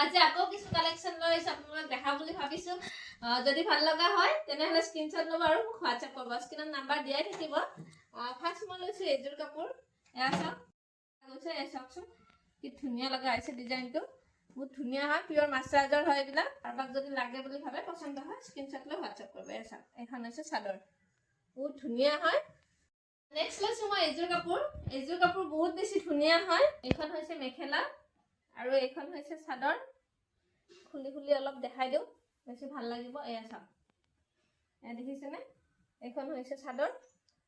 আজি আকৌ কিছু কালেকশন লৈ আহিছো আপোনালোকক দেখা বুলি ভাবিছো যদি ভাল লগা হয় তেনেহলে স্ক্ৰিনশ্বট ল'ব আৰু হোৱাটছআপ কৰিব স্ক্ৰিনত নাম্বাৰ দিয়াই থাকিব ফাৰ্ষ্ট মই লৈছো এযোৰ কাপোৰ এয়া চাওক গৈছে এ চাওকচোন কি ধুনীয়া লগা আছে ডিজাইনটো বহুত ধুনীয়া হয় পিওর মাস্টাৰাইজৰ হয় এইবিলাক কাৰোবাক যদি লাগে বুলি ভাবে পছন্দ হয় স্ক্ৰিনশ্বট লৈ হোৱাটছআপ কৰিব এয়া চাওক এখন হৈছে চাদৰ বহুত ধুনীয়া হয় নেক্সট লৈছো মই এযোৰ কাপোৰ বহুত বেছি ধুনীয়া হয় এখন হৈছে মেখেলা আৰু এখন হৈছে চাদৰ খুলি খুলি অলপ দেখাই দিও বেছি ভাল লাগিব এয়া চাওক এয়া দেখিছেনে এখন হৈছে চাদৰ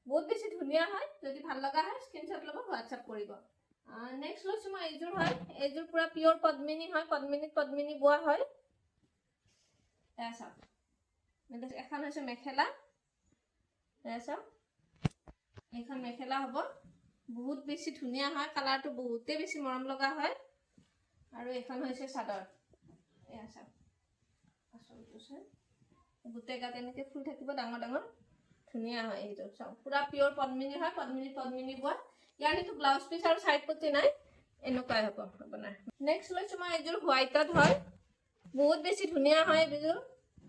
বহুত বেছি ধুনীয়া হয় যদি ভাল লগা হয় স্ক্ৰিনশ্বট ল'ব হোৱাটছআপ কৰিব নেক্সট লৈছো মই এযোৰ হয় এযোৰ পুৰা পিওৰ পদ্মিনী হয় পদ্মিনী বোৱা হয় এয়া চাওক এখন হৈছে মেখেলা এয়া চাওক এখন মেখেলা হ'ব বহুত বেছি ধুনীয়া হয় কালাৰটো বহুতে বেছি মৰম লগা হয় আৰু এখন হৈছে চাদৰ এয়া চাওক আসলটো চাই গুটে গাত এনেকে ফুল থাকিব ডাঙৰ ডাঙৰ ধুনীয়া হয় এইটো চাওক পুৰা পিওৰ পদ্মিনী হয় পদ্মিনী বোৱা ইয়াৰ কিন্তু ব্লাউজ পিস আৰু সাইড পটি নাই এনেকুৱাই হ'ব আপোনাৰ নেক্সট লৈছো মই এযোৰ হোৱাইটত হয় বহুত বেছি ধুনীয়া হয় এযোৰ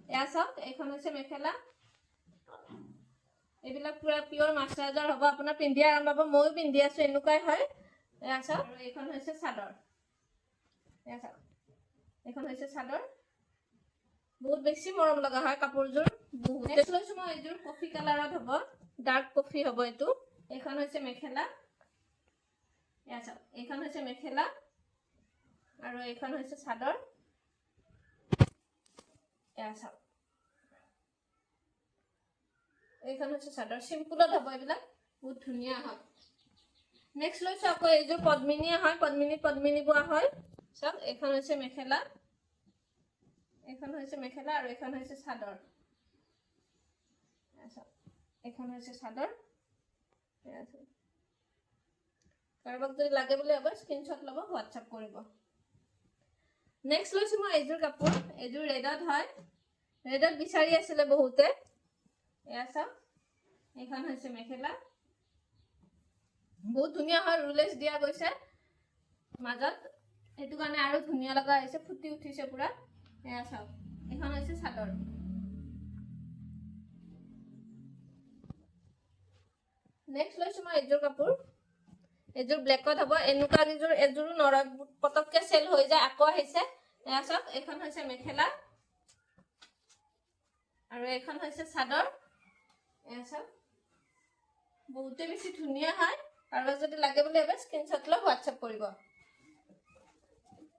এয়া চাওক এখন হৈছে মেখেলা এইবিলাক পুৰা পিওৰ মাস্টাৰাইজৰ হ'ব আপোনাৰ পিন্ধি আৰাম পাব ময়ো পিন্ধি আছো এনেকুৱাই হয় এয়া চাওক আৰু এইখন হৈছে চাদৰ এয়া চাওক এইখন হৈছে চাদৰ বহুত বেছি মৰম লগা হয় কাপোৰযোৰ নেক্সট লৈছো মই এযোৰ কফি কালাৰত হ'ব ডাৰ্ক কফি হ'ব এইটো এইখন হৈছে মেখেলা এয়া চাওক এইখন হৈছে মেখেলা আৰু এইখন হৈছে চাদৰ এয়া চাওক এইখন হৈছে চাদৰ সিম্পলত হ'ব এইবিলাক বহুত ধুনীয়া হয় নেক্সট লৈছো আকৌ এইযোৰ পদ্মিনী হয় পদ্মিনী বোৱা হয় চাওক এইখন হৈছে মেখেলা আৰু এইখন হৈছে চাদৰ এইখন হৈছে চাদৰ কাৰোবাক যদি লাগে বুলি ভাবে স্ক্ৰিনশ্বট ল'ব হোৱাটছআপ কৰিব নেক্সট লৈছো মই এইযোৰ কাপোৰ এইযোৰ ৰেডত হয় ৰেডত বিচাৰি আছিলে বহুতে এয়া চাওক এইখন হৈছে মেখেলা বহুত ধুনীয়া হয় ৰুলেছ দিয়া গৈছে মাজত এটো কাৰণে আৰু ধুনীয়া লগা হৈছে ফুটি উঠিছে পুৰা এয়া চাওক এখন হৈছে চাদৰ নেক্সট লৈছো মই এযোৰ কাপোৰ এযোৰ ব্লেকত হ'ব এনেকুৱা এযোৰ নৰক পটককে সেল হৈ যায় আকৌ আহিছে এয়া চাওক এখন হৈছে মেখেলা আৰু এখন হৈছে চাদৰ এয়া চাওক বহুতে বেছি ধুনীয়া হয় কাৰোবাক যদি লাগে বুলি ভাবে স্ক্ৰিনশ্বট লৈ হোৱাটছআপ কৰিব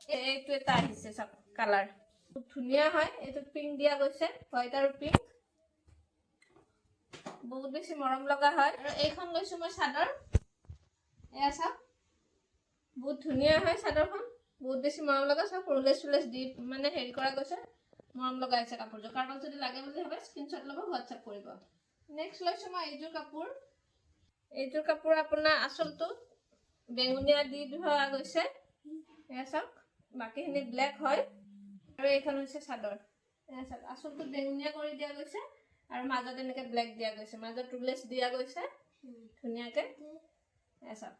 এইটো এটা আহিছে চাওক কালাৰ খুব ধুনীয়া হয় এইটো পিঙ্ক দিয়া গৈছে হোৱাইট আৰু পিঙ্ক বহুত বেছি মৰম লগা হয় আৰু এইখন লৈছো মই চাদৰ এয়া চাওক বহুত ধুনীয়া হয় চাদৰখন বহুত বেছি মৰম লগা চাওক ৰুলেছ দি মানে হেৰি কৰা গৈছে মৰম লগা আছে কাপোৰযোৰ কাৰোবাক যদি লাগে বুলি ভাবে স্ক্ৰিনশ্বট ল'ব হোৱাটছআপ কৰিব নেক্সট লৈছো মই এইযোৰ কাপোৰ আপোনাৰ আচলটো বেঙুনীয়া দি ধৰা গৈছে এয়া চাওক বাকিখিনি ব্লেক হয় আৰু এইখন হৈছে চাদৰ এয়া চাওক আচলটো বেঙুনীয়া কৰি দিয়া গৈছে আৰু মাজত এনেকে ব্লেক দিয়া গৈছে মাজত ৰুলেছ দিয়া গৈছে ধুনীয়াকে এয়া চাওক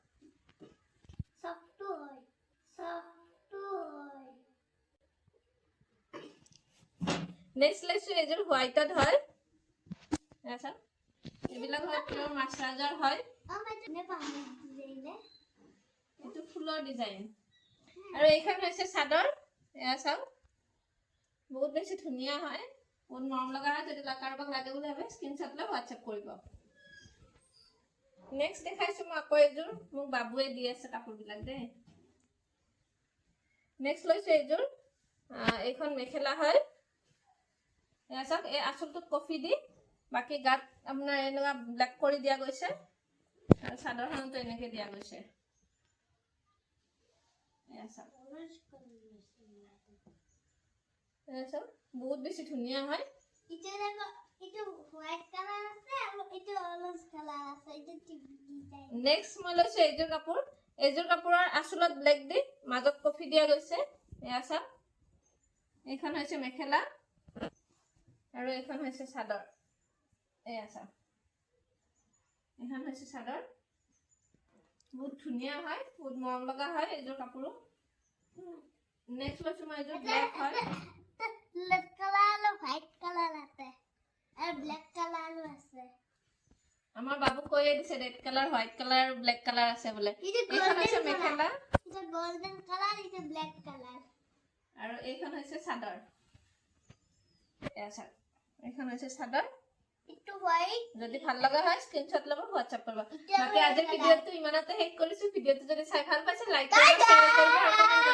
নেক্সট লৈছো এযোৰ হোৱাইটত হয় এয়া চাওক এইবিলাক হয় পিওৰ মাস্টাৰাইজৰ হয় এইটো ফুলৰ ডিজাইন আৰু এইখন হৈছে চাদৰ এয়া চাওক বহুত বেছি ধুনীয়া হয় বহুত মৰম লগা হয় যদি কাৰোবাক লাগে বুলি ভাবে স্ক্ৰিনশ্বট লৈ হোৱাটছআপ কৰিব নেক্সট দেখাইছো মই আকৌ এযোৰ মোক বাবুৱে দি আছে কাপোৰবিলাক দেই নেক্সট লৈছো এযোৰ এইখন মেখেলা হয় এয়া চাওক এই আচলটোত কফি দি বাকি গাত আপোনাৰ এনেকুৱা ব্লেক কৰি দিয়া গৈছে আৰু চাদৰখনতো এনেকে দিয়া গৈছে এয়া চাওক বহুত বেছি ধুনীয়া হয় নেক্সট মই লৈছো এইযোৰ কাপোৰৰ আচলত ব্লেক দি মাজত কফি দিয়া গৈছে এয়া চাওক এইখন হৈছে মেখেলা আৰু এইখন হৈছে চাদৰ এয়া চাওক এইখন হৈছে চাদৰ বহুত ধুনীয়া হয় বহুত মৰম লগা হয় এইযোৰ কাপোৰো নেক্সট লৈছো মই এইযোৰ ব্লেক হয় red colour R white colour আছে আৰ ব্ল্যাক কালাৰও আছে আমাৰ বাবু কৈয়ে দিছে red colour white colour black colour আছে বোলে এইখন হৈছে মেখেলা এটা গোল্ডেন কালাৰ এটা ব্ল্যাক কালাৰ আৰু এইখন হৈছে চাদৰ এইখন হৈছে চাদৰ একটু হোয়াইট যদি ভাল লগা হয় স্ক্ৰিনশট লব হোয়াটসঅ্যাপ কৰবা বাকি আজিৰ ভিডিওটো ইমানতে শেষ কৰিছো ভিডিওটো যদি চাই ভাল পাইছে লাইক কৰিবা শেয়াৰ কৰিবা আৰু কমেন্ট